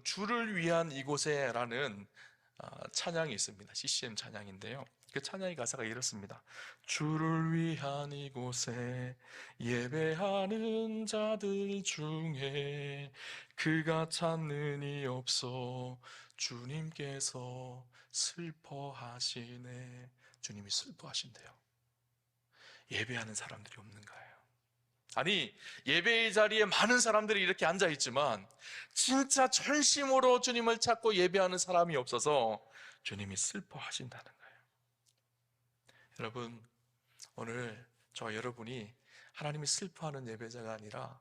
주를 위한 이곳에 라는 찬양이 있습니다. CCM 찬양인데요, 그 찬양의 가사가 이렇습니다. 주를 위한 이곳에 예배하는 자들 중에 그가 찾는 이 없어 주님께서 슬퍼하시네. 주님이 슬퍼하신대요. 예배하는 사람들이 없는 거예요. 아니, 예배의 자리에 많은 사람들이 이렇게 앉아있지만 진짜 전심으로 주님을 찾고 예배하는 사람이 없어서 주님이 슬퍼하신다는 거예요. 여러분, 오늘 저와 여러분이 하나님이 슬퍼하는 예배자가 아니라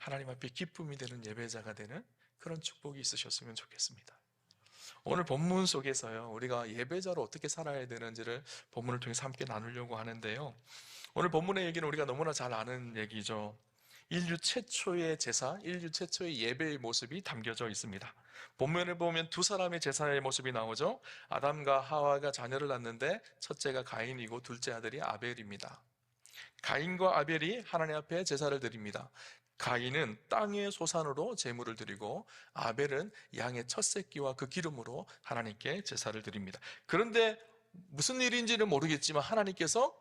하나님 앞에 기쁨이 되는 예배자가 되는 그런 축복이 있으셨으면 좋겠습니다. 오늘 본문 속에서요, 우리가 예배자로 어떻게 살아야 되는지를 본문을 통해서 함께 나누려고 하는데요, 오늘 본문의 얘기는 우리가 너무나 잘 아는 얘기죠. 인류 최초의 제사, 인류 최초의 예배의 모습이 담겨져 있습니다. 본문에 보면 두 사람의 제사의 모습이 나오죠. 아담과 하와가 자녀를 낳는데 첫째가 가인이고 둘째 아들이 아벨입니다. 가인과 아벨이 하나님 앞에 제사를 드립니다. 가인은 땅의 소산으로 제물을 드리고 아벨은 양의 첫 새끼와 그 기름으로 하나님께 제사를 드립니다. 그런데 무슨 일인지는 모르겠지만 하나님께서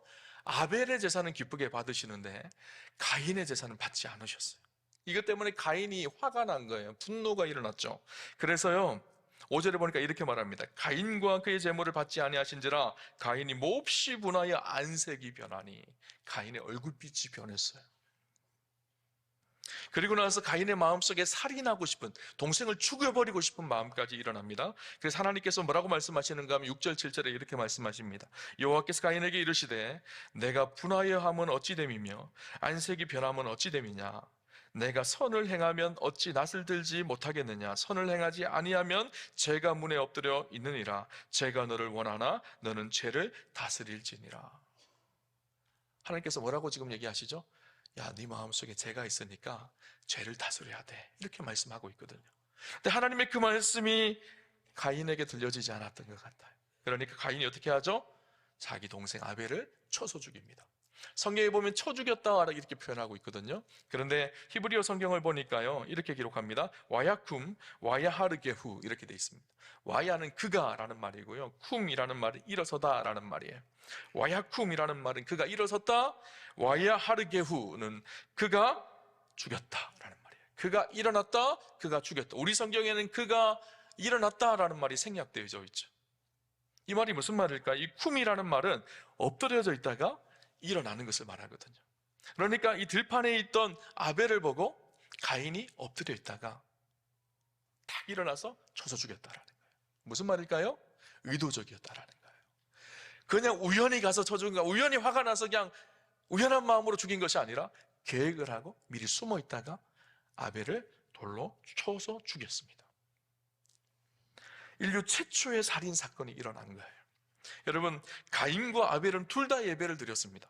아벨의 제사는 기쁘게 받으시는데 가인의 제사는 받지 않으셨어요. 이것 때문에 가인이 화가 난 거예요. 분노가 일어났죠. 그래서요, 5절에 보니까 이렇게 말합니다. 가인과 그의 제물을 받지 아니하신지라 가인이 몹시 분하여 안색이 변하니, 가인의 얼굴빛이 변했어요. 그리고 나서 가인의 마음속에 살인하고 싶은, 동생을 죽여버리고 싶은 마음까지 일어납니다. 그래서 하나님께서 뭐라고 말씀하시는가 하면 6절 7절에 이렇게 말씀하십니다. 여호와께서 가인에게 이르시되 내가 분하여 함은 어찌 됨이며 안색이 변함은 어찌 됨이냐. 내가 선을 행하면 어찌 낯을 들지 못하겠느냐. 선을 행하지 아니하면 죄가 문에 엎드려 있느니라. 죄가 너를 원하나 너는 죄를 다스릴지니라. 하나님께서 뭐라고 지금 얘기하시죠? 야, 네 마음속에 죄가 있으니까 죄를 다스려야 돼, 이렇게 말씀하고 있거든요. 근데 하나님의 그 말씀이 가인에게 들려지지 않았던 것 같아요. 그러니까 가인이 어떻게 하죠? 자기 동생 아벨을 쳐서 죽입니다. 성경에 보면 쳐 죽였다 이렇게 표현하고 있거든요. 그런데 히브리어 성경을 보니까요, 이렇게 기록합니다. 와야쿰 와야하르게후 이렇게 돼 있습니다. 와야는 그가 라는 말이고요, 쿰이라는 말은 일어서다 라는 말이에요. 와야쿰이라는 말은 그가 일어섰다, 와야하르게후는 그가 죽였다 라는 말이에요. 그가 일어났다, 그가 죽였다. 우리 성경에는 그가 일어났다 라는 말이 생략되어져 있죠. 이 말이 무슨 말일까? 이 쿰이라는 말은 엎드려져 있다가 일어나는 것을 말하거든요. 그러니까 이 들판에 있던 아벨을 보고 가인이 엎드려 있다가 탁 일어나서 쳐서 죽였다라는 거예요. 무슨 말일까요? 의도적이었다라는 거예요. 그냥 우연히 가서 쳐 죽은 거야. 우연히 화가 나서 그냥 우연한 마음으로 죽인 것이 아니라 계획을 하고 미리 숨어 있다가 아벨을 돌로 쳐서 죽였습니다. 인류 최초의 살인 사건이 일어난 거예요. 여러분, 가인과 아벨은 둘 다 예배를 드렸습니다.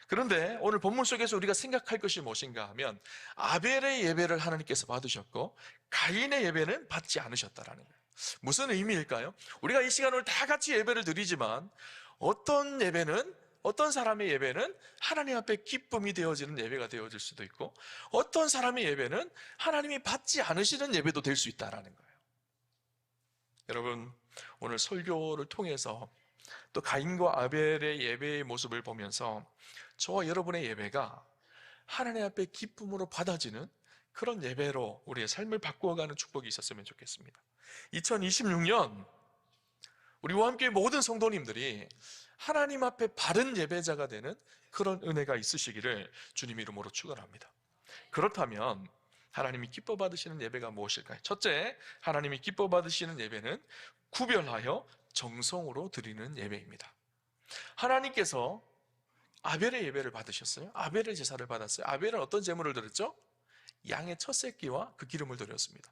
그런데 오늘 본문 속에서 우리가 생각할 것이 무엇인가 하면 아벨의 예배를 하나님께서 받으셨고 가인의 예배는 받지 않으셨다라는 거예요. 무슨 의미일까요? 우리가 이 시간 오늘 다 같이 예배를 드리지만 어떤 예배는, 어떤 사람의 예배는 하나님 앞에 기쁨이 되어지는 예배가 되어질 수도 있고 어떤 사람의 예배는 하나님이 받지 않으시는 예배도 될 수 있다라는 거예요. 여러분, 오늘 설교를 통해서 또 가인과 아벨의 예배의 모습을 보면서 저와 여러분의 예배가 하나님 앞에 기쁨으로 받아지는 그런 예배로 우리의 삶을 바꾸어가는 축복이 있었으면 좋겠습니다. 2026년 우리와 함께 모든 성도님들이 하나님 앞에 바른 예배자가 되는 그런 은혜가 있으시기를 주님 이름으로 축원합니다. 그렇다면 하나님이 기뻐 받으시는 예배가 무엇일까요? 첫째, 하나님이 기뻐 받으시는 예배는 구별하여 정성으로 드리는 예배입니다. 하나님께서 아벨의 예배를 받으셨어요. 아벨의 제사를 받았어요. 아벨은 어떤 제물을 드렸죠? 양의 첫 새끼와 그 기름을 드렸습니다.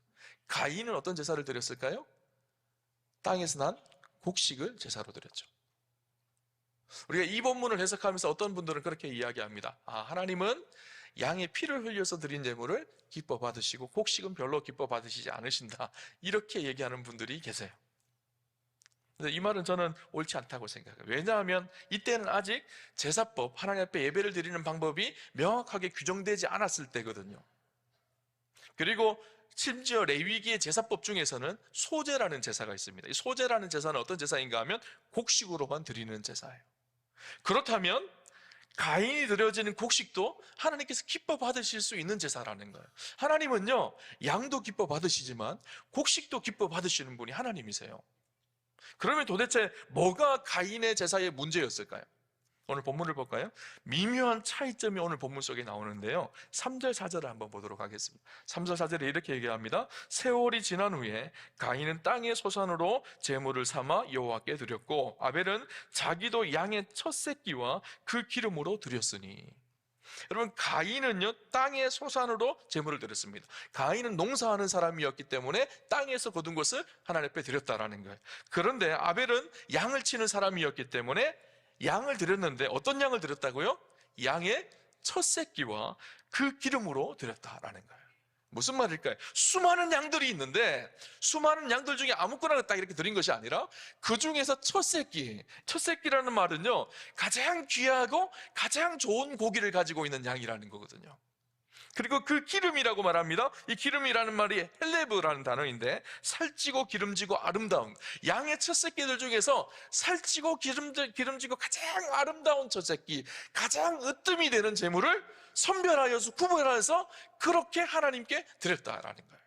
가인은 어떤 제사를 드렸을까요? 땅에서 난 곡식을 제사로 드렸죠. 우리가 이 본문을 해석하면서 어떤 분들은 그렇게 이야기합니다. 하나님은 양의 피를 흘려서 드린 제물을 기뻐 받으시고 곡식은 별로 기뻐 받으시지 않으신다, 이렇게 얘기하는 분들이 계세요. 근데 이 말은 저는 옳지 않다고 생각해요. 왜냐하면 이때는 아직 제사법, 하나님 앞에 예배를 드리는 방법이 명확하게 규정되지 않았을 때거든요. 그리고 심지어 레위기의 제사법 중에서는 소제라는 제사가 있습니다. 이 소제라는 제사는 어떤 제사인가 하면 곡식으로만 드리는 제사예요. 그렇다면 가인이 드려지는 곡식도 하나님께서 기뻐 받으실 수 있는 제사라는 거예요. 하나님은요, 양도 기뻐 받으시지만 곡식도 기뻐 받으시는 분이 하나님이세요. 그러면 도대체 뭐가 가인의 제사의 문제였을까요? 오늘 본문을 볼까요? 미묘한 차이점이 오늘 본문 속에 나오는데요, 3절 4절을 한번 보도록 하겠습니다. 3절 4절에 이렇게 얘기합니다. 세월이 지난 후에 가인은 땅의 소산으로 제물을 삼아 여호와께 드렸고 아벨은 자기도 양의 첫 새끼와 그 기름으로 드렸으니. 여러분, 가인은요 땅의 소산으로 제물을 드렸습니다. 가인은 농사하는 사람이었기 때문에 땅에서 거둔 것을 하나님 앞에 드렸다라는 거예요. 그런데 아벨은 양을 치는 사람이었기 때문에 양을 드렸는데 어떤 양을 드렸다고요? 양의 첫 새끼와 그 기름으로 드렸다라는 거예요. 무슨 말일까요? 수많은 양들이 있는데 수많은 양들 중에 아무거나 딱 이렇게 드린 것이 아니라 그 중에서 첫 새끼라는 말은요, 가장 귀하고 가장 좋은 고기를 가지고 있는 양이라는 거거든요. 그리고 그 기름이라고 말합니다. 이 기름이라는 말이 헬레브라는 단어인데 살찌고 기름지고 아름다운, 양의 첫 새끼들 중에서 살찌고 기름지고 가장 아름다운 첫 새끼, 가장 으뜸이 되는 제물을 선별하여서 구별하여서 그렇게 하나님께 드렸다라는 거예요.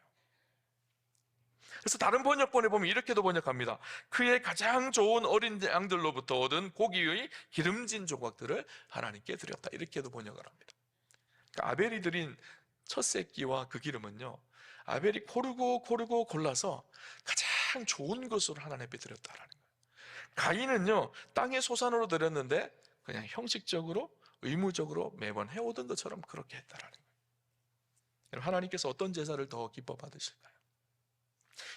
그래서 다른 번역본에 보면 이렇게도 번역합니다. 그의 가장 좋은 어린 양들로부터 얻은 고기의 기름진 조각들을 하나님께 드렸다, 이렇게도 번역을 합니다. 그러니까 아벨이 드린 첫 새끼와 그 기름은요, 아벨이 고르고 골라서 가장 좋은 것으로 하나님 앞에 드렸다라는 거예요. 가인은요 땅의 소산으로 드렸는데 그냥 형식적으로 의무적으로 매번 해오던 것처럼 그렇게 했다라는 거예요. 하나님께서 어떤 제사를 더 기뻐 받으실까요?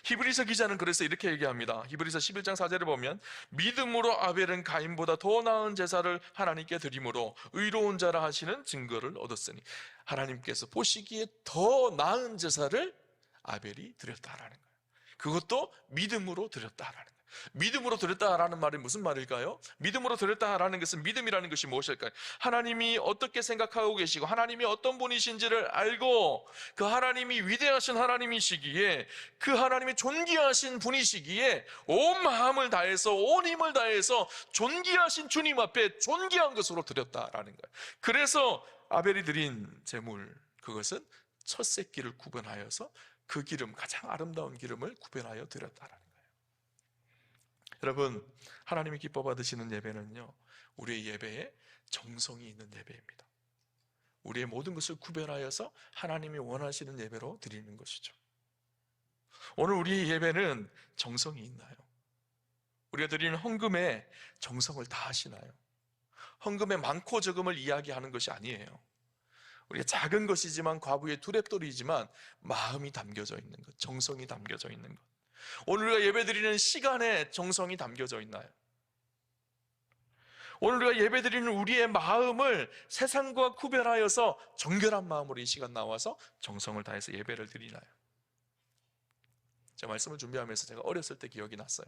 히브리서 기자는 그래서 이렇게 얘기합니다. 히브리서 11장 4절에 보면 믿음으로 아벨은 가인보다 더 나은 제사를 하나님께 드림으로 의로운 자라 하시는 증거를 얻었으니, 하나님께서 보시기에 더 나은 제사를 아벨이 드렸다라는 거예요. 그것도 믿음으로 드렸다라는 거예요. 믿음으로 드렸다라는 말이 무슨 말일까요? 믿음으로 드렸다라는 것은, 믿음이라는 것이 무엇일까요? 하나님이 어떻게 생각하고 계시고 하나님이 어떤 분이신지를 알고 그 하나님이 위대하신 하나님이시기에, 그 하나님이 존귀하신 분이시기에 온 마음을 다해서 온 힘을 다해서 존귀하신 주님 앞에 존귀한 것으로 드렸다라는 거예요. 그래서 아벨이 드린 제물, 그것은 첫 새끼를 구분하여서 그 기름, 가장 아름다운 기름을 구별하여 드렸다라는 거예요. 여러분, 하나님이 기뻐 받으시는 예배는요, 우리의 예배에 정성이 있는 예배입니다. 우리의 모든 것을 구별하여서 하나님이 원하시는 예배로 드리는 것이죠. 오늘 우리의 예배는 정성이 있나요? 우리가 드리는 헌금에 정성을 다하시나요? 헌금의 많고 적음을 이야기하는 것이 아니에요. 우리가 작은 것이지만 과부의 두랩돌이지만 마음이 담겨져 있는 것, 정성이 담겨져 있는 것. 오늘 우리가 예배드리는 시간에 정성이 담겨져 있나요? 오늘 우리가 예배드리는 우리의 마음을 세상과 구별하여서 정결한 마음으로 이 시간 나와서 정성을 다해서 예배를 드리나요? 제가 말씀을 준비하면서 제가 어렸을 때 기억이 났어요.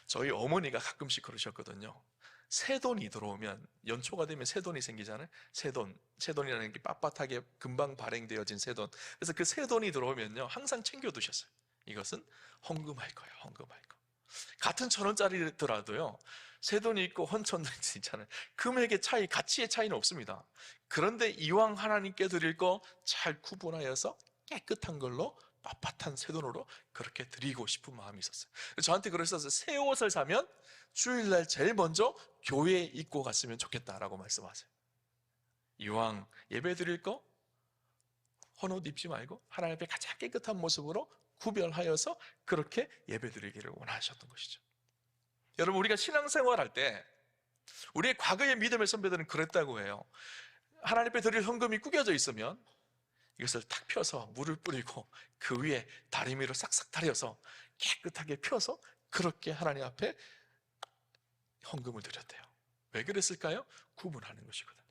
저희 어머니가 가끔씩 그러셨거든요. 새돈이 들어오면, 연초가 되면 새돈이 생기잖아요. 새돈이라는 게 빳빳하게 금방 발행되어진 새돈. 그래서 그 새돈이 들어오면요 항상 챙겨두셨어요. 이것은 헌금할 거예요, 헌금할 거. 같은 1,000원짜리더라도요 새돈이 있고 헌천돈이 있잖아요. 금액의 차이, 가치의 차이는 없습니다. 그런데 이왕 하나님께 드릴 거 잘 구분하여서 깨끗한 걸로 빳빳한 새돈으로 그렇게 드리고 싶은 마음이 있었어요. 저한테 그러셔서 새 옷을 사면 주일날 제일 먼저 교회에 입고 갔으면 좋겠다라고 말씀하세요. 이왕 예배 드릴 거 헌옷 입지 말고 하나님 앞에 가장 깨끗한 모습으로 구별하여서 그렇게 예배 드리기를 원하셨던 것이죠. 여러분, 우리가 신앙생활 할 때 우리의 과거의 믿음의 선배들은 그랬다고 해요. 하나님 앞에 드릴 헌금이 구겨져 있으면 이것을 탁 펴서 물을 뿌리고 그 위에 다리미로 싹싹 다려서 깨끗하게 펴서 그렇게 하나님 앞에 헌금을 드렸대요. 왜 그랬을까요? 구분하는 것이거든요.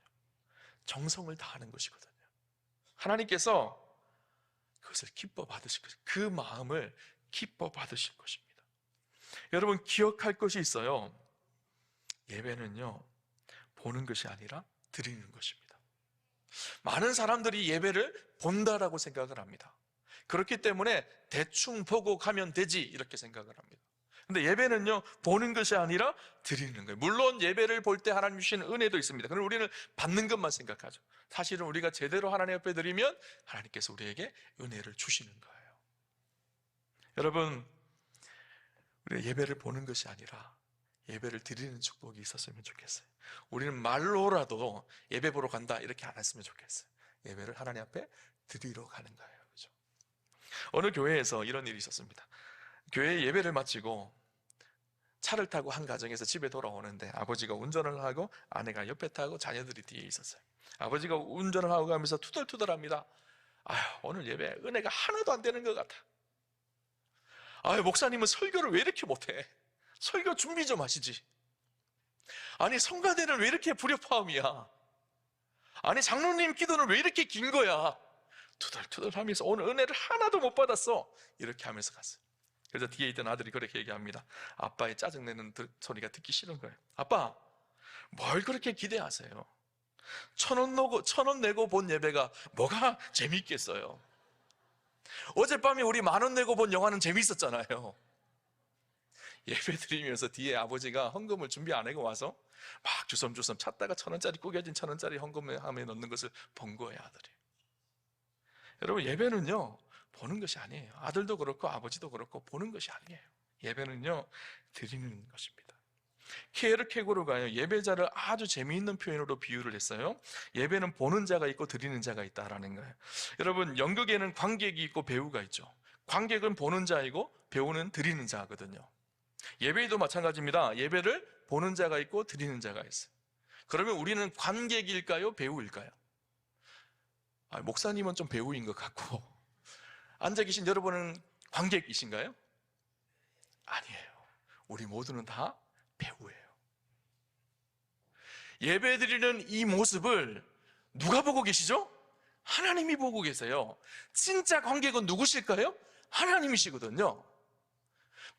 정성을 다하는 것이거든요. 하나님께서 그것을 기뻐 받으실 것입니다. 그 마음을 기뻐 받으실 것입니다. 여러분, 기억할 것이 있어요. 예배는요 보는 것이 아니라 드리는 것입니다. 많은 사람들이 예배를 본다라고 생각을 합니다. 그렇기 때문에 대충 보고 가면 되지 이렇게 생각을 합니다. 근데 예배는요, 보는 것이 아니라 드리는 거예요. 물론 예배를 볼 때 하나님 주시는 은혜도 있습니다. 그럼 우리는 받는 것만 생각하죠. 사실은 우리가 제대로 하나님 앞에 드리면 하나님께서 우리에게 은혜를 주시는 거예요. 여러분, 우리가 예배를 보는 것이 아니라 예배를 드리는 축복이 있었으면 좋겠어요. 우리는 말로라도 예배 보러 간다 이렇게 안 했으면 좋겠어요. 예배를 하나님 앞에 드리러 가는 거예요. 그죠? 어느 교회에서 이런 일이 있었습니다. 교회 예배를 마치고 차를 타고 한 가정에서 집에 돌아오는데 아버지가 운전을 하고 아내가 옆에 타고 자녀들이 뒤에 있었어요. 아버지가 운전을 하고 가면서 투덜투덜합니다. 아유, 오늘 예배 은혜가 하나도 안 되는 것 같아. 아유, 목사님은 설교를 왜 이렇게 못해? 설교 준비 좀 하시지. 아니, 성가대는 왜 이렇게 불협화음이야? 아니, 장로님 기도는 왜 이렇게 긴 거야? 투덜투덜하면서 오늘 은혜를 하나도 못 받았어. 이렇게 하면서 갔어요. 그래서 뒤에 있던 아들이 그렇게 얘기합니다. 아빠의 짜증내는 소리가 듣기 싫은 거예요. 아빠, 뭘 그렇게 기대하세요? 1,000원 내고 본 예배가 뭐가 재미있겠어요? 어젯밤에 우리 10,000원 내고 본 영화는 재미있었잖아요. 예배 드리면서 뒤에 아버지가 헌금을 준비 안 하고 와서 막 주섬주섬 찾다가 1,000원짜리 구겨진 1,000원짜리 헌금함에 넣는 것을 본 거예요, 아들이. 여러분, 예배는요, 보는 것이 아니에요. 아들도 그렇고 아버지도 그렇고 보는 것이 아니에요. 예배는요, 드리는 것입니다. 키에르케고르가요, 예배자를 아주 재미있는 표현으로 비유를 했어요. 예배는 보는 자가 있고 드리는 자가 있다라는 거예요. 여러분, 연극에는 관객이 있고 배우가 있죠. 관객은 보는 자이고 배우는 드리는 자거든요. 예배도 마찬가지입니다. 예배를 보는 자가 있고 드리는 자가 있어요. 그러면 우리는 관객일까요? 배우일까요? 목사님은 좀 배우인 것 같고, 앉아 계신 여러분은 관객이신가요? 아니에요. 우리 모두는 다 배우예요. 예배 드리는 이 모습을 누가 보고 계시죠? 하나님이 보고 계세요. 진짜 관객은 누구실까요? 하나님이시거든요.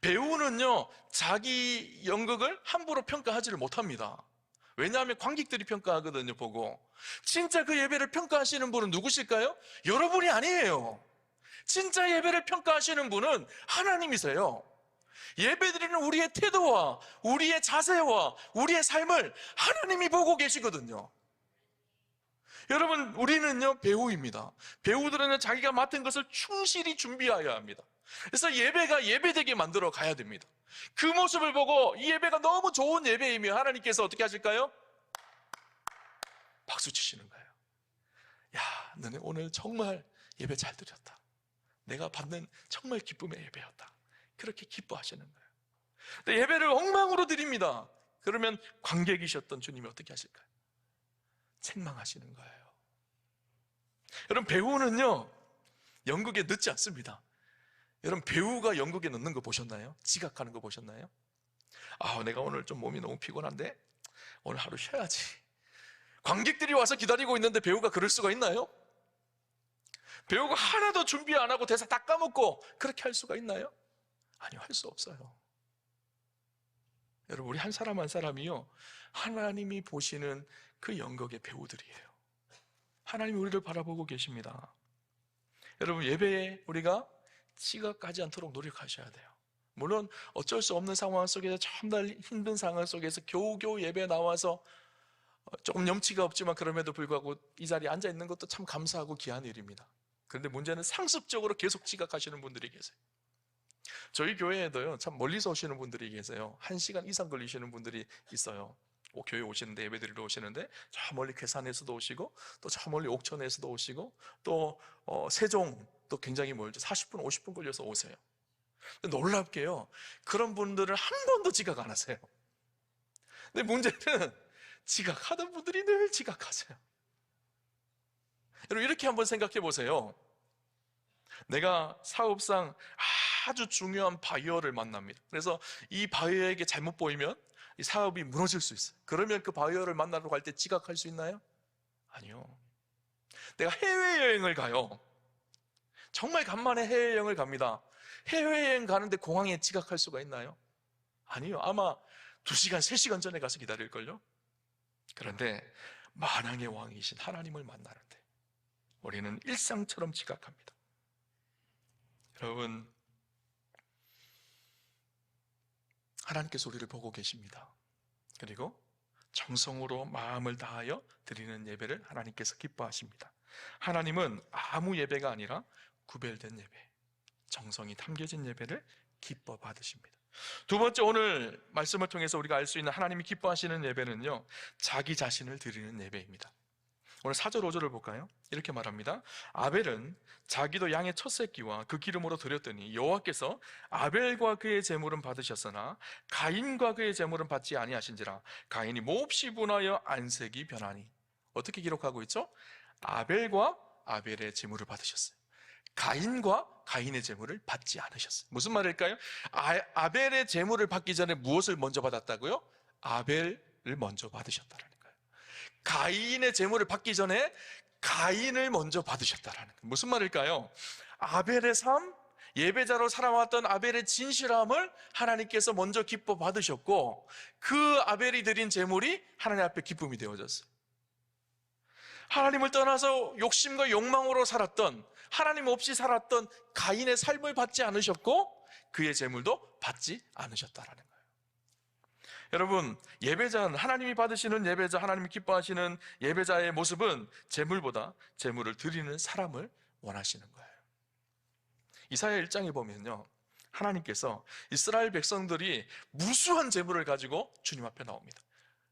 배우는요, 자기 연극을 함부로 평가하지를 못합니다. 왜냐하면 관객들이 평가하거든요, 보고. 진짜 그 예배를 평가하시는 분은 누구실까요? 여러분이 아니에요. 진짜 예배를 평가하시는 분은 하나님이세요. 예배드리는 우리의 태도와 우리의 자세와 우리의 삶을 하나님이 보고 계시거든요. 여러분, 우리는요, 배우입니다. 배우들은 자기가 맡은 것을 충실히 준비해야 합니다. 그래서 예배가 예배되게 만들어 가야 됩니다. 그 모습을 보고 이 예배가 너무 좋은 예배이며 하나님께서 어떻게 하실까요? 박수 치시는 거예요. 야, 너네 오늘 정말 예배 잘 드렸다. 내가 받는 정말 기쁨의 예배였다. 그렇게 기뻐하시는 거예요. 근데 예배를 엉망으로 드립니다. 그러면 관객이셨던 주님이 어떻게 하실까요? 책망하시는 거예요. 여러분, 배우는요, 연극에 늦지 않습니다. 여러분, 배우가 연극에 넣는 거 보셨나요? 지각하는 거 보셨나요? 내가 오늘 좀 몸이 너무 피곤한데 오늘 하루 쉬어야지. 관객들이 와서 기다리고 있는데 배우가 그럴 수가 있나요? 배우가 하나도 준비 안 하고 대사 다 까먹고 그렇게 할 수가 있나요? 아니요, 할 수 없어요. 여러분, 우리 한 사람 한 사람이요, 하나님이 보시는 그 연극의 배우들이에요. 하나님이 우리를 바라보고 계십니다. 여러분, 예배에 우리가 지각하지 않도록 노력하셔야 돼요. 물론 어쩔 수 없는 상황 속에서 정말 힘든 상황 속에서 겨우겨우 예배에 나와서 조금 염치가 없지만 그럼에도 불구하고 이 자리에 앉아 있는 것도 참 감사하고 귀한 일입니다. 그런데 문제는 상습적으로 계속 지각하시는 분들이 계세요. 저희 교회에도요, 참 멀리서 오시는 분들이 계세요. 1시간 이상 걸리시는 분들이 있어요. 교회 오시는데, 예배 드리러 오시는데 저 멀리 괴산에서도 오시고 또 저 멀리 옥천에서도 오시고 또 세종 또 굉장히 멀죠. 40분 50분 걸려서 오세요. 놀랍게요, 그런 분들은 한 번도 지각 안 하세요. 근데 문제는 지각하던 분들이 늘 지각하세요. 여러분, 이렇게 한번 생각해 보세요. 내가 사업상 아주 중요한 바이어를 만납니다. 그래서 이 바이어에게 잘못 보이면 이 사업이 무너질 수 있어요. 그러면 그 바이어를 만나러 갈 때 지각할 수 있나요? 아니요. 내가 해외여행을 가요. 정말 간만에 해외여행을 갑니다. 해외여행 가는데 공항에 지각할 수가 있나요? 아니요. 아마 2시간, 3시간 전에 가서 기다릴걸요? 그런데 만왕의 왕이신 하나님을 만나는데 우리는 일상처럼 지각합니다. 여러분, 하나님께서 우리를 보고 계십니다. 그리고 정성으로 마음을 다하여 드리는 예배를 하나님께서 기뻐하십니다. 하나님은 아무 예배가 아니라 구별된 예배, 정성이 담겨진 예배를 기뻐 받으십니다. 두 번째, 오늘 말씀을 통해서 우리가 알 수 있는 하나님이 기뻐하시는 예배는요, 자기 자신을 드리는 예배입니다. 오늘 4절 5절을 볼까요? 이렇게 말합니다. 아벨은 자기도 양의 첫 새끼와 그 기름으로 드렸더니 여호와께서 아벨과 그의 제물은 받으셨으나 가인과 그의 제물은 받지 아니하신지라 가인이 몹시 분하여 안색이 변하니. 어떻게 기록하고 있죠? 아벨과 아벨의 제물을 받으셨어요. 가인과 가인의 제물을 받지 않으셨어요. 무슨 말일까요? 아벨의 제물을 받기 전에 무엇을 먼저 받았다고요? 아벨을 먼저 받으셨다라는 거예요. 가인의 제물을 받기 전에 가인을 먼저 받으셨다라는 거예요. 무슨 말일까요? 아벨의 삶, 예배자로 살아왔던 아벨의 진실함을 하나님께서 먼저 기뻐 받으셨고, 그 아벨이 드린 제물이 하나님 앞에 기쁨이 되어졌어요. 하나님을 떠나서 욕심과 욕망으로 살았던, 하나님 없이 살았던 가인의 삶을 받지 않으셨고 그의 제물도 받지 않으셨다라는 거예요. 여러분, 예배자는, 하나님이 받으시는 예배자, 하나님이 기뻐하시는 예배자의 모습은 제물보다 제물을 드리는 사람을 원하시는 거예요. 이사야 1장에 보면요, 하나님께서 이스라엘 백성들이 무수한 제물을 가지고 주님 앞에 나옵니다.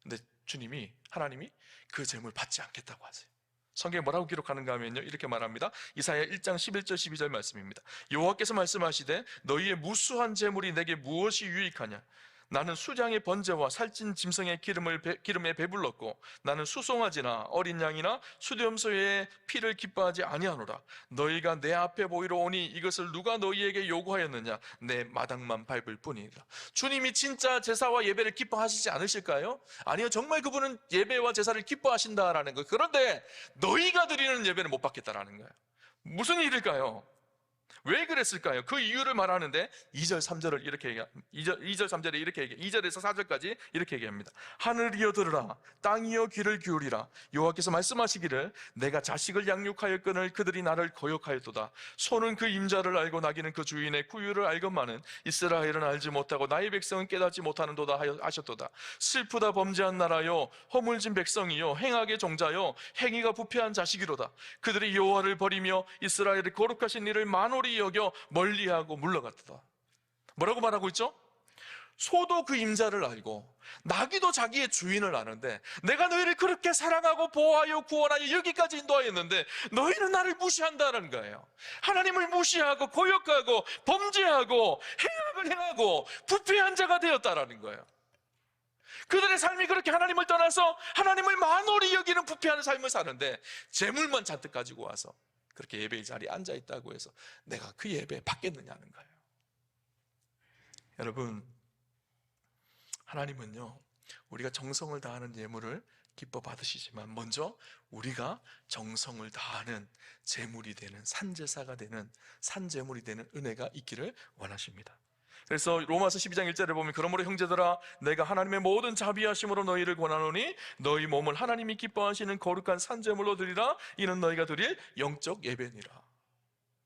근데 주님이, 하나님이 그 제물 받지 않겠다고 하세요. 성경에 뭐라고 기록하는가 하면요, 이렇게 말합니다. 이사야 1장 11절 12절 말씀입니다. 여호와께서 말씀하시되 너희의 무수한 제물이 내게 무엇이 유익하냐? 나는 수장의 번제와 살찐 짐승의 기름에 배불렀고 나는 수송아지나 어린 양이나 수렴소의 피를 기뻐하지 아니하노라. 너희가 내 앞에 보이러 오니 이것을 누가 너희에게 요구하였느냐? 내 마당만 밟을 뿐이니라. 주님이 진짜 제사와 예배를 기뻐하시지 않으실까요? 아니요, 정말 그분은 예배와 제사를 기뻐하신다라는 거예요. 그런데 너희가 드리는 예배는 못 받겠다라는 거예요. 무슨 일일까요? 왜 그랬을까요? 그 이유를 말하는데 2절 3절을 이렇게 얘기합니다. 2절 3절에 이렇게 얘기해요. 2절에서 4절까지 이렇게 얘기합니다. 하늘이여 들으라, 땅이여 귀를 기울이라. 여호와께서 말씀하시기를 내가 자식을 양육하였거늘 그들이 나를 거역하였도다. 소는 그 임자를 알고 나귀는 그 주인의 구유를 알건만은 이스라엘은 알지 못하고 나의 백성은 깨닫지 못하는도다 하셨도다. 슬프다 범죄한 나라여, 허물진 백성이요, 행악의 종자요, 행위가 부패한 자식이로다. 그들이 여호와를 버리며 이스라엘의 거룩하신 이를 만홀히 여겨 멀리하고 물러갔다. 뭐라고 말하고 있죠? 소도 그 임자를 알고 나귀도 자기의 주인을 아는데 내가 너희를 그렇게 사랑하고 보호하여 구원하여 여기까지 인도하였는데 너희는 나를 무시한다는 거예요. 하나님을 무시하고 거역하고 범죄하고 행악을 행하고 부패한 자가 되었다라는 거예요. 그들의 삶이 그렇게 하나님을 떠나서 하나님을 만홀히 여기는 부패하는 삶을 사는데 재물만 잔뜩 가지고 와서 그렇게 예배의 자리에 앉아있다고 해서 내가 그 예배에 받겠느냐는 거예요. 여러분, 하나님은요, 우리가 정성을 다하는 예물을 기뻐 받으시지만 먼저 우리가 정성을 다하는 제물이 되는, 산제사가 되는, 산제물이 되는 은혜가 있기를 원하십니다. 그래서 로마서 12장 1절에 보면 그러므로 형제들아 내가 하나님의 모든 자비하심으로 너희를 권하노니 너희 몸을 하나님이 기뻐하시는 거룩한 산제물로 드리라. 이는 너희가 드릴 영적 예배니라.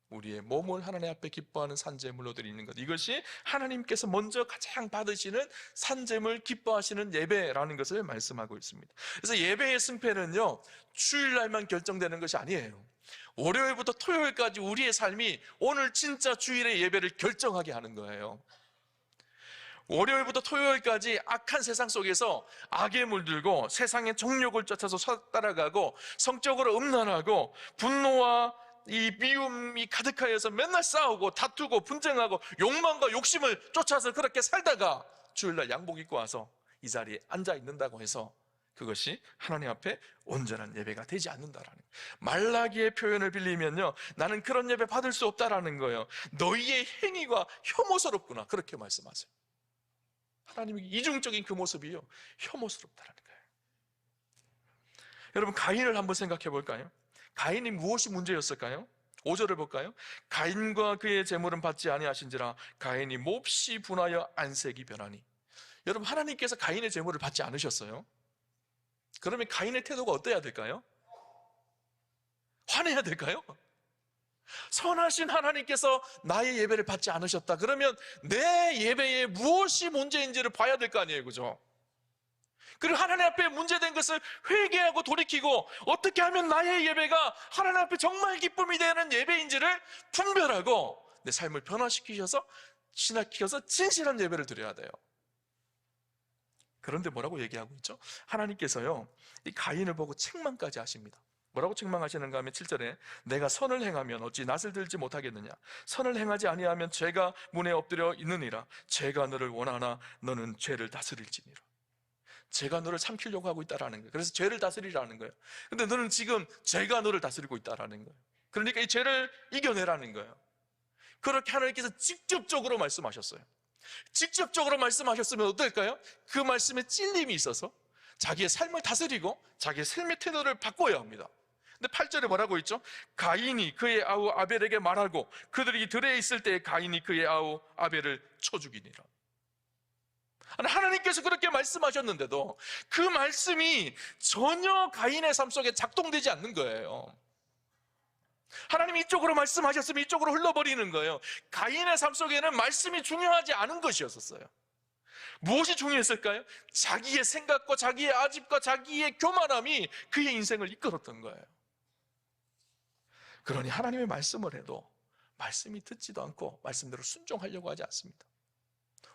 우리의 몸을 하나님 앞에 기뻐하는 산제물로 드리는 것, 이것이 하나님께서 먼저 가장 받으시는 산제물, 기뻐하시는 예배라는 것을 말씀하고 있습니다. 그래서 예배의 승패는요, 주일날만 결정되는 것이 아니에요. 월요일부터 토요일까지 우리의 삶이 오늘 진짜 주일의 예배를 결정하게 하는 거예요. 월요일부터 토요일까지 악한 세상 속에서 악에 물들고 세상의 정욕을 쫓아서 따라가고 성적으로 음란하고 분노와 이 미움이 가득하여서 맨날 싸우고 다투고 분쟁하고 욕망과 욕심을 쫓아서 그렇게 살다가 주일날 양복 입고 와서 이 자리에 앉아 있는다고 해서 그것이 하나님 앞에 온전한 예배가 되지 않는다라는 거예요. 말라기의 표현을 빌리면요, 나는 그런 예배 받을 수 없다라는 거예요. 너희의 행위가 혐오스럽구나, 그렇게 말씀하세요. 하나님의 이중적인 그 모습이요, 혐오스럽다라는 거예요. 여러분, 가인을 한번 생각해 볼까요? 가인이 무엇이 문제였을까요? 5절을 볼까요? 가인과 그의 제물은 받지 아니하신지라 가인이 몹시 분하여 안색이 변하니. 여러분, 하나님께서 가인의 제물을 받지 않으셨어요? 그러면 가인의 태도가 어때야 될까요? 화내야 될까요? 선하신 하나님께서 나의 예배를 받지 않으셨다. 그러면 내 예배에 무엇이 문제인지를 봐야 될 거 아니에요, 그죠? 그리고 하나님 앞에 문제된 것을 회개하고 돌이키고 어떻게 하면 나의 예배가 하나님 앞에 정말 기쁨이 되는 예배인지를 분별하고 내 삶을 변화시키셔서 신학시켜서 진실한 예배를 드려야 돼요. 그런데 뭐라고 얘기하고 있죠? 하나님께서요, 이 가인을 보고 책망까지 하십니다. 뭐라고 책망하시는가 하면 7절에 내가 선을 행하면 어찌 낯을 들지 못하겠느냐, 선을 행하지 아니하면 죄가 문에 엎드려 있느니라. 죄가 너를 원하나 너는 죄를 다스릴지니라. 죄가 너를 삼키려고 하고 있다라는 거예요. 그래서 죄를 다스리라는 거예요. 근데 너는 지금 죄가 너를 다스리고 있다라는 거예요. 그러니까 이 죄를 이겨내라는 거예요. 그렇게 하나님께서 직접적으로 말씀하셨어요. 직접적으로 말씀하셨으면 어떨까요? 그 말씀에 찔림이 있어서 자기의 삶을 다스리고 자기의 삶의 태도를 바꿔야 합니다. 근데 8절에 뭐라고 있죠? 가인이 그의 아우 아벨에게 말하고 그들이 들에 있을 때 가인이 그의 아우 아벨을 쳐 죽이니라. 하나님께서 그렇게 말씀하셨는데도 그 말씀이 전혀 가인의 삶 속에 작동되지 않는 거예요. 하나님이 이쪽으로 말씀하셨으면 이쪽으로 흘러버리는 거예요. 가인의 삶 속에는 말씀이 중요하지 않은 것이었어요. 무엇이 중요했을까요? 자기의 생각과 자기의 아집과 자기의 교만함이 그의 인생을 이끌었던 거예요. 그러니 하나님의 말씀을 해도 말씀이 듣지도 않고 말씀대로 순종하려고 하지 않습니다.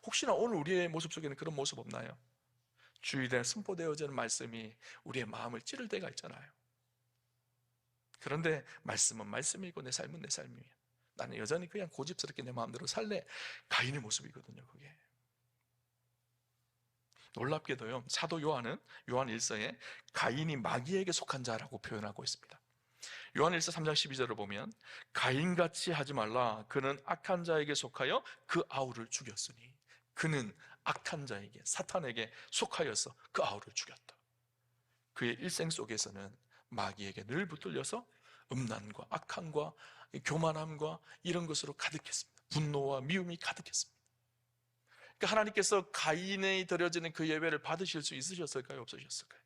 혹시나 오늘 우리의 모습 속에는 그런 모습 없나요? 주일에 선포되어지는 말씀이 우리의 마음을 찌를 때가 있잖아요. 그런데 말씀은 말씀이고 내 삶은 내 삶이에요. 나는 여전히 그냥 고집스럽게 내 마음대로 살래. 가인의 모습이거든요, 그게. 놀랍게도요, 사도 요한은 요한 1서에 가인이 마귀에게 속한 자라고 표현하고 있습니다. 요한 1서 3장 12절을 보면 가인같이 하지 말라. 그는 악한 자에게 속하여 그 아우를 죽였으니. 그는 악한 자에게, 사탄에게 속하여서 그 아우를 죽였다. 그의 일생 속에서는 마귀에게 늘 붙들려서 음란과 악함과 교만함과 이런 것으로 가득했습니다. 분노와 미움이 가득했습니다. 그러니까 하나님께서 가인에 드려지는 그 예배를 받으실 수 있으셨을까요? 없으셨을까요?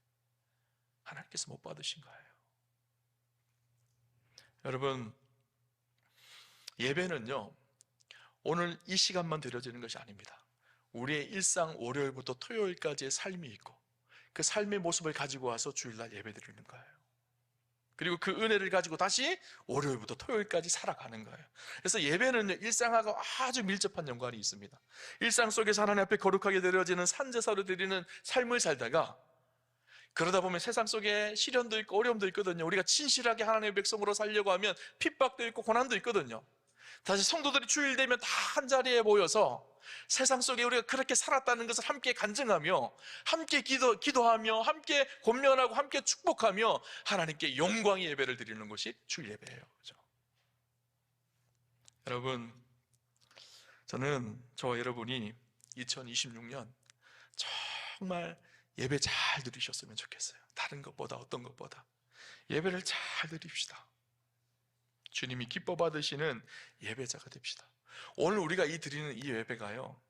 하나님께서 못 받으신 거예요. 여러분, 예배는요, 오늘 이 시간만 드려지는 것이 아닙니다. 우리의 일상 월요일부터 토요일까지의 삶이 있고 그 삶의 모습을 가지고 와서 주일날 예배 드리는 거예요. 그리고 그 은혜를 가지고 다시 월요일부터 토요일까지 살아가는 거예요. 그래서 예배는 일상하고 아주 밀접한 연관이 있습니다. 일상 속에서 하나님 앞에 거룩하게 드려지는 산제사로 드리는 삶을 살다가 그러다 보면 세상 속에 시련도 있고 어려움도 있거든요. 우리가 진실하게 하나님의 백성으로 살려고 하면 핍박도 있고 고난도 있거든요. 다시 성도들이 주일 되면 다 한자리에 모여서 세상 속에 우리가 그렇게 살았다는 것을 함께 간증하며 함께 기도하며 함께 권면하고 함께 축복하며 하나님께 영광의 예배를 드리는 것이 주일 예배예요. 그렇죠? 여러분, 저는 저와 여러분이 2026년 정말 예배 잘 드리셨으면 좋겠어요. 다른 것보다 어떤 것보다 예배를 잘 드립시다. 주님이 기뻐 받으시는 예배자가 됩시다. 오늘 우리가 드리는 이 예배가요,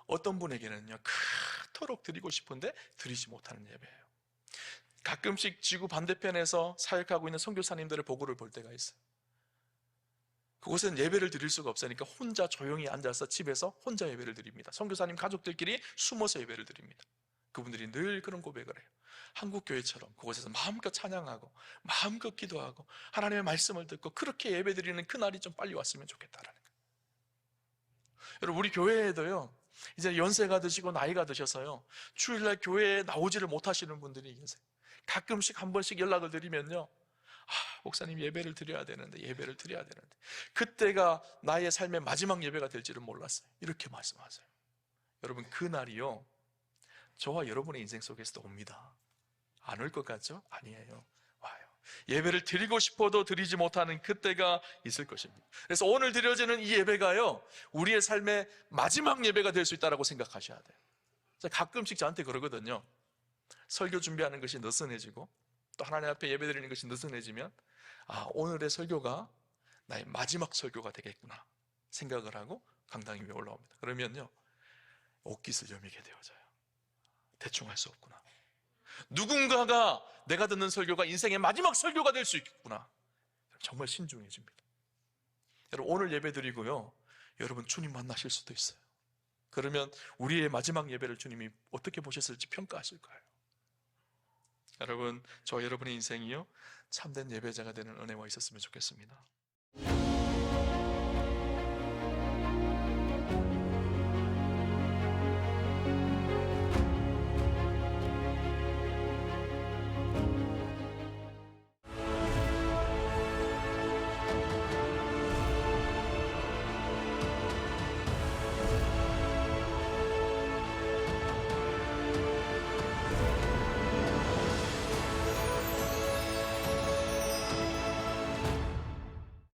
어떤 분에게는요 그토록 드리고 싶은데 드리지 못하는 예배예요. 가끔씩 지구 반대편에서 사역하고 있는 선교사님들의 보고를 볼 때가 있어요. 그곳은 예배를 드릴 수가 없으니까 혼자 조용히 앉아서 집에서 혼자 예배를 드립니다. 선교사님 가족들끼리 숨어서 예배를 드립니다. 그분들이 늘 그런 고백을 해요. 한국교회처럼 그곳에서 마음껏 찬양하고 마음껏 기도하고 하나님의 말씀을 듣고 그렇게 예배드리는 그날이 좀 빨리 왔으면 좋겠다라는 거예요. 여러분, 우리 교회에도요 이제 연세가 드시고 나이가 드셔서요 주일날 교회에 나오지를 못하시는 분들이 계세요. 가끔씩 한 번씩 연락을 드리면요, 목사님 예배를 드려야 되는데 그때가 나의 삶의 마지막 예배가 될지는 몰랐어요. 이렇게 말씀하세요. 여러분, 그날이요 저와 여러분의 인생 속에서도 옵니다. 안 올 것 같죠? 아니에요. 와요. 예배를 드리고 싶어도 드리지 못하는 그때가 있을 것입니다. 그래서 오늘 드려지는 이 예배가요 우리의 삶의 마지막 예배가 될 수 있다고 생각하셔야 돼요. 가끔씩 저한테 그러거든요. 설교 준비하는 것이 느슨해지고 또 하나님 앞에 예배 드리는 것이 느슨해지면 오늘의 설교가 나의 마지막 설교가 되겠구나 생각을 하고 강당 위에 올라옵니다. 그러면요 옷깃을 여미게 되어져요. 대충 할 수 없구나. 누군가가 내가 듣는 설교가 인생의 마지막 설교가 될 수 있겠구나. 정말 신중해집니다. 여러분 오늘 예배 드리고요, 여러분 주님 만나실 수도 있어요. 그러면 우리의 마지막 예배를 주님이 어떻게 보셨을지 평가하실 거예요. 여러분, 저 여러분의 인생이요 참된 예배자가 되는 은혜와 있었으면 좋겠습니다.